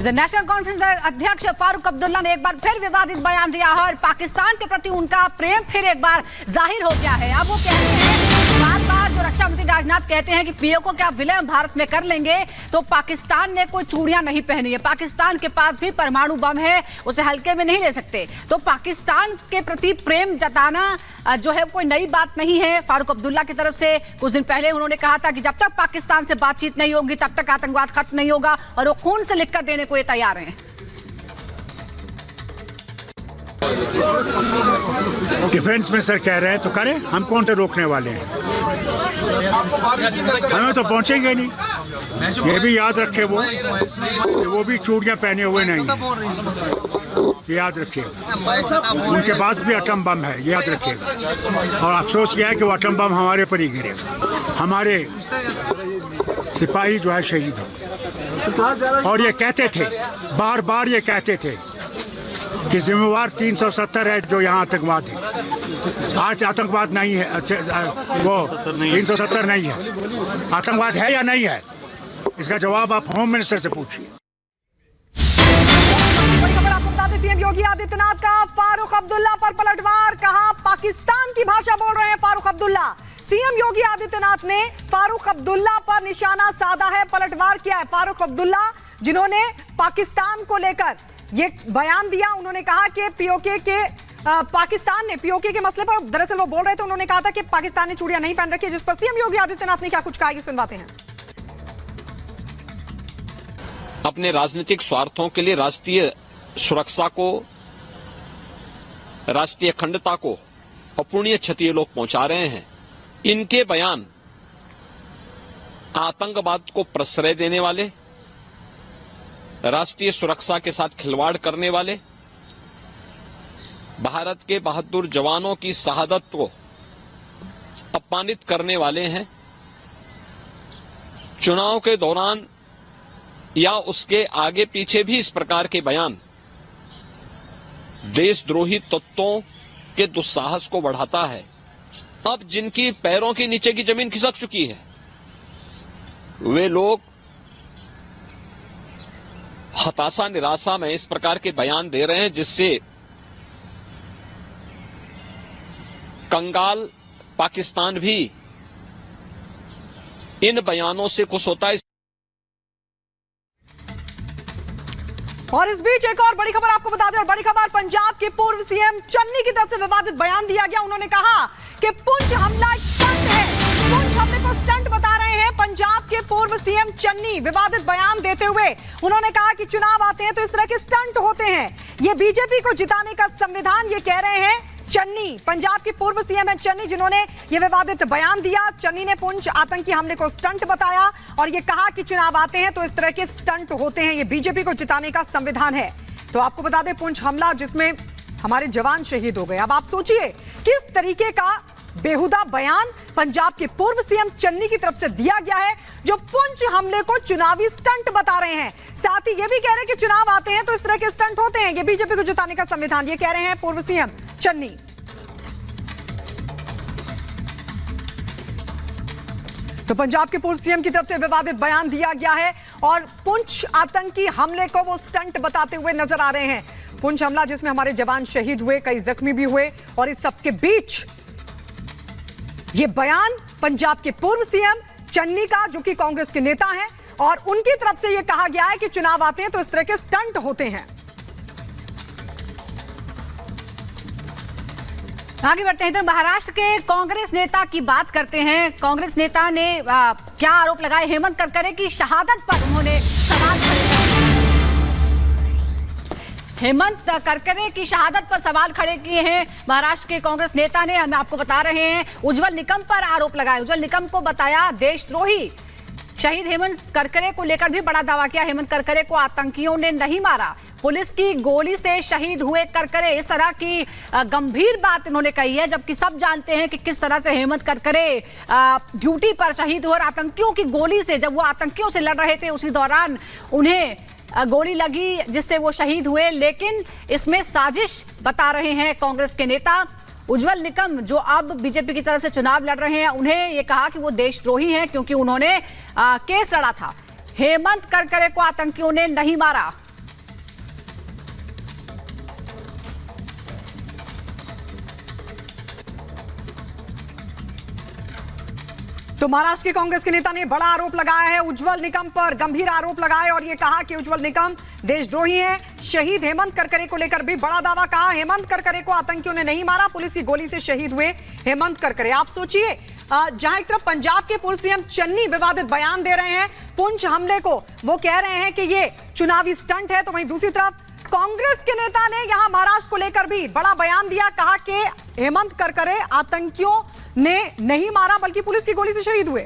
National conference अध्यक्ष फारूक अब्दुल्ला ने एक बार फिर विवादित बयान दिया है और पाकिस्तान के प्रति उनका प्रेम फिर एक बार जाहिर हो गया है। अब वो कहते हैं, बार बार जो रक्षा मंत्री राजनाथ कहते हैं कि पीओके का विलय भारत में कर लेंगे, तो पाकिस्तान ने कोई चूड़ियां नहीं पहनी है, पाकिस्तान के पास भी परमाणु बम है, उसे हल्के में नहीं ले सकते। तो पाकिस्तान के प्रति प्रेम जताना जो है कोई नई बात नहीं है। फारूक अब्दुल्ला की तरफ से कुछ दिन पहले उन्होंने कहा था कि जब तक पाकिस्तान से बातचीत नहीं होगी तब तक आतंकवाद खत्म नहीं होगा, और वो खून से लिखकर देने को ये तैयार हैं। डिफेंस मिनिस्टर कह रहे हैं तो करें, हम कौन से रोकने वाले हैं? हमें तो पहुंचेंगे नहीं। ये भी याद रखे वो भी चूड़ियां पहने हुए नहीं है, ये याद रखिएगा। उनके पास भी एटम बम है, ये याद रखिएगा। और अफसोस यह है कि वो एटम बम हमारे पर ही गिरेगा, हमारे सिपाही जो है शहीद हो। और ये कहते थे, बार बार ये कहते थे कि जिम्मेवार 370 है जो यहाँ आतंकवाद है। आज आतंकवाद नहीं है, वो 370 नहीं है। आतंकवाद है या नहीं है, इसका जवाब आप होम मिनिस्टर से पूछिए। आपको बता दें, सीएम योगी आदित्यनाथ का फारूक अब्दुल्ला पर पलटवार। कहा पाकिस्तान की भाषा बोल रहे हैं फारूक अब्दुल्ला। सीएम योगी आदित्यनाथ ने फारूक अब्दुल्ला पर निशाना साधा है, पलटवार किया है। फारूक अब्दुल्ला जिन्होंने पाकिस्तान को लेकर ये बयान दिया, उन्होंने कहा कि पीओके के पाकिस्तान ने पीओके के मसले पर दरअसल वो बोल रहे थे, उन्होंने कहा था कि पाकिस्तान ने चूड़ियां नहीं पहन रखी, जिस पर सीएम योगी आदित्यनाथ ने क्या कुछ कहा, ये सुनवाते हैं। अपने राजनीतिक स्वार्थों के लिए राष्ट्रीय सुरक्षा को, राष्ट्रीय अखंडता को अपूर्णीय क्षति लोग पहुंचा रहे हैं। इनके बयान आतंकवाद को प्रश्रय देने वाले, राष्ट्रीय सुरक्षा के साथ खिलवाड़ करने वाले, भारत के बहादुर जवानों की शहादत को अपमानित करने वाले हैं। चुनाव के दौरान या उसके आगे पीछे भी इस प्रकार के बयान देशद्रोही तत्वों के दुस्साहस को बढ़ाता है। अब जिनकी पैरों के नीचे की जमीन खिसक चुकी है, वे लोग हताशा निराशा में इस प्रकार के बयान दे रहे हैं, जिससे कंगाल पाकिस्तान भी इन बयानों से खुश होता है। और इस बीच एक और बड़ी खबर आपको बता दें, और बड़ी खबर पंजाब के पूर्व सीएम चन्नी की तरफ से विवादित बयान दिया गया। उन्होंने कहा कि पुंछ हमला स्टंट है, पुंछ हमले को स्टंट बता रहे हैं पंजाब के पूर्व सीएम चन्नी। विवादित बयान देते हुए उन्होंने कहा कि चुनाव आते हैं तो इस तरह के स्टंट होते हैं, ये बीजेपी को जिताने का संविधान, ये कह रहे हैं चन्नी। पंजाब के पूर्व सीएम है चन्नी जिन्होंने ये विवादित बयान दिया। चन्नी ने पुंछ आतंकी हमले को स्टंट बताया और ये कहा कि चुनाव आते हैं तो इस तरह के स्टंट होते हैं, ये बीजेपी को जिताने का संविधान है। तो आपको बता दें, पुंछ हमला जिसमें हमारे जवान शहीद हो गए। अब आप सोचिए किस तरीके का बेहुदा बयान पंजाब के पूर्व सीएम चन्नी की तरफ से दिया गया है, जो पुंछ हमले को चुनावी स्टंट बता रहे हैं। साथ ही ये भी कह रहे हैं कि चुनाव आते हैं तो इस तरह के स्टंट होते हैं, ये बीजेपी को जिताने का संविधान, ये कह रहे हैं पूर्व सीएम चन्नी। तो पंजाब के पूर्व सीएम की तरफ से विवादित बयान दिया गया है और पुंछ आतंकी हमले को वो स्टंट बताते हुए नजर आ रहे हैं। पुंछ हमला जिसमें हमारे जवान शहीद हुए, कई जख्मी भी हुए, और इस सबके बीच ये बयान पंजाब के पूर्व सीएम चन्नी का, जो कि कांग्रेस के नेता हैं, और उनकी तरफ से ये कहा गया है कि चुनाव आते हैं तो इस तरह के स्टंट होते हैं। आगे बढ़ते हैं, तो महाराष्ट्र के कांग्रेस नेता की बात करते हैं। कांग्रेस नेता ने क्या आरोप लगाए हेमंत करकरे की शहादत पर, उन्होंने सवाल खड़े हेमंत करकरे की शहादत पर सवाल खड़े किए हैं महाराष्ट्र के कांग्रेस नेता ने। हम आपको बता रहे हैं, उज्जवल निकम पर आरोप लगाए, उज्जवल निकम को बताया देशद्रोही। शहीद हेमंत करकरे को लेकर भी बड़ा दावा किया, हेमंत करकरे को आतंकियों ने नहीं मारा, पुलिस की गोली से शहीद हुए करकरे। इस तरह की गंभीर बात इन्होंने कही है, जबकि सब जानते हैं कि किस तरह से हेमंत करकरे ड्यूटी पर शहीद हुए और आतंकियों की गोली से, जब वो आतंकियों से लड़ रहे थे उसी दौरान उन्हें गोली लगी जिससे वो शहीद हुए। लेकिन इसमें साजिश बता रहे हैं कांग्रेस के नेता। उज्जवल निकम जो अब बीजेपी की तरफ से चुनाव लड़ रहे हैं, उन्हें ये कहा कि वो देशद्रोही हैं क्योंकि उन्होंने केस लड़ा था। हेमंत करकरे को आतंकियों ने नहीं मारा। तो महाराष्ट्र के कांग्रेस के नेता ने बड़ा आरोप लगाया है उज्जवल निकम पर, गंभीर आरोप लगाए और ये कहा कि उज्जवल निकम देशद्रोही है। शहीद हेमंत करकरे को लेकर भी बड़ा दावा कहा। हेमंत करकरे को आतंकियों ने नहीं मारा, पुलिस की गोली से शहीद हुए हेमंत करकरे। आप सोचिए, जहां एक तरफ पंजाब के पूर्व सीएम चन्नी विवादित बयान दे रहे हैं पुंछ हमले को, वो कह रहे हैं कि ये चुनावी स्टंट है, तो वहीं दूसरी तरफ कांग्रेस के नेता ने यहां महाराष्ट्र को लेकर भी बड़ा बयान दिया। कहा कि हेमंत करकरे आतंकियों ने नहीं मारा बल्कि पुलिस की गोली से शहीद हुए।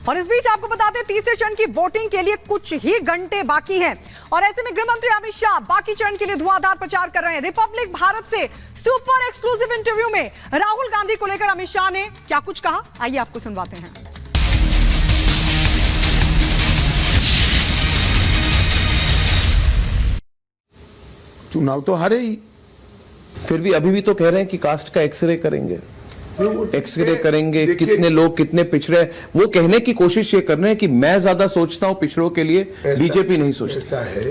और इस बीच आपको बता दें, तीसरे चरण की वोटिंग के लिए कुछ ही घंटे बाकी हैं और ऐसे में गृह मंत्री अमित शाह बाकी चरण के लिए धुआंधार प्रचार कर रहे हैं। रिपब्लिक भारत से सुपर एक्सक्लूसिव इंटरव्यू में राहुल गांधी को लेकर अमित शाह ने क्या कुछ कहा, आइए आपको सुनवाते हैं। चुनाव तो हारे ही, फिर भी अभी भी तो कह रहे हैं कि कास्ट का एक्सरे करेंगे, एक्सरे करेंगे, कितने लोग कितने पिछड़े हैं। वो कहने की कोशिश ये कर रहे हैं कि मैं ज्यादा सोचता हूं पिछड़ों के लिए, बीजेपी नहीं सोचती। ऐसा है,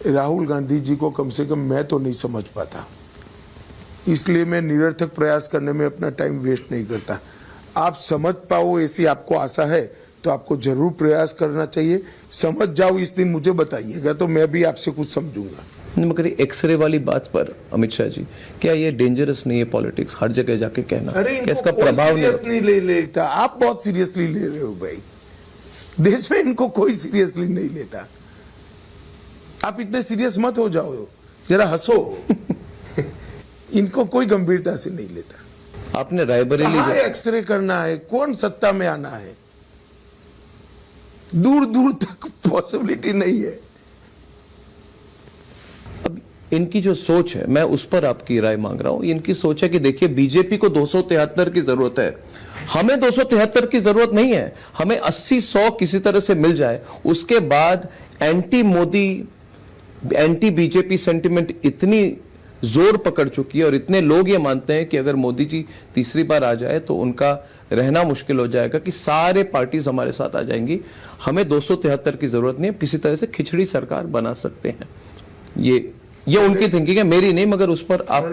राहुल गांधी जी को कम से कम मैं तो नहीं समझ पाता, इसलिए मैं निरर्थक प्रयास करने में अपना टाइम वेस्ट नहीं करता। आप समझ पाओ ऐसी आपको आशा है तो आपको जरूर प्रयास करना चाहिए। समझ जाओ इस दिन मुझे बताइएगा तो मैं भी आपसे कुछ समझूंगा। मगर एक्सरे वाली बात पर अमित शाह जी, क्या ये डेंजरस नहीं है पॉलिटिक्स, हर जगह जाके कहना? अरे क्या इसका प्रभाव नहीं ले लेता? आप बहुत सीरियसली ले रहे हो भाई, देश में इनको कोई सीरियसली नहीं लेता। आप इतने सीरियस मत हो जाओ, जरा हंसो। इनको कोई गंभीरता से नहीं लेता। आपने रायबरेली एक्सरे करना है, कौन सत्ता में आना है, दूर दूर तक पॉसिबिलिटी नहीं है। अब इनकी जो सोच है, मैं उस पर आपकी राय मांग रहा हूं। इनकी सोच है कि देखिए, बीजेपी को 273 की जरूरत है, हमें 273 की जरूरत नहीं है, हमें 80-100 किसी तरह से मिल जाए। उसके बाद anti Modi, anti BJP sentiment इतनी जोर पकड़ चुकी है और इतने लोग ये मानते हैं कि अगर मोदी जी तीसरी बार आ जाए तो उनका रहना मुश्किल हो जाएगा, कि सारे पार्टीज हमारे साथ आ जाएंगी। हमें 273 की जरूरत नहीं है, किसी तरह से खिचड़ी सरकार बना सकते हैं। ये उनकी थिंकिंग है, मेरी नहीं। मगर उस पर आप,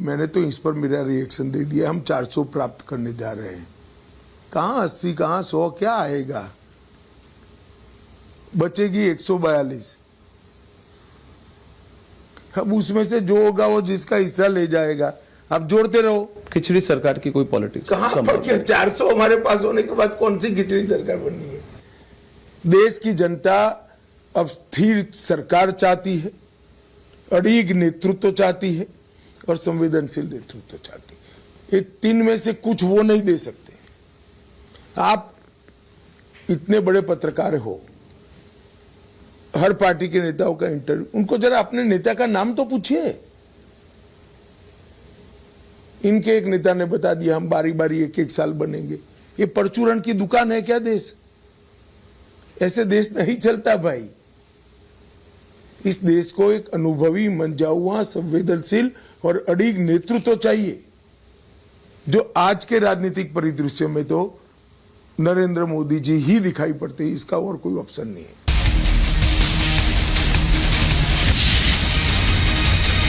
मैंने तो इस पर मेरा रिएक्शन दे दिया। हम 400 प्राप्त करने जा रहे हैं, कहां 80 कहां 100, क्या आएगा? बचेगी 142। अब उसमें से जो होगा वो जिसका हिस्सा ले जाएगा। आप जोड़ते रहो। खिचड़ी सरकार की कोई पॉलिटिक्स कहां पर? क्या 400 हमारे पास होने के बाद कौन सी खिचड़ी सरकार बननी है? देश की जनता अब स्थिर सरकार चाहती है, अड़िग नेतृत्व चाहती है और संवेदनशील नेतृत्व चाहती है। ये तीन में से कुछ वो नहीं दे सकते। आप इतने बड़े पत्रकार हो, हर पार्टी के नेताओं का इंटरव्यू, उनको जरा अपने नेता का नाम तो पूछिए। इनके एक नेता ने बता दिया हम बारी बारी एक साल बनेंगे। ये परचूरण की दुकान है क्या देश? ऐसे देश नहीं चलता भाई। इस देश को एक अनुभवी, मंजाउआ, संवेदनशील और अड़िग नेतृत्व चाहिए, जो आज के राजनीतिक परिदृश्य में तो नरेंद्र मोदी जी ही दिखाई पड़ते हैं। इसका और कोई ऑप्शन नहीं है।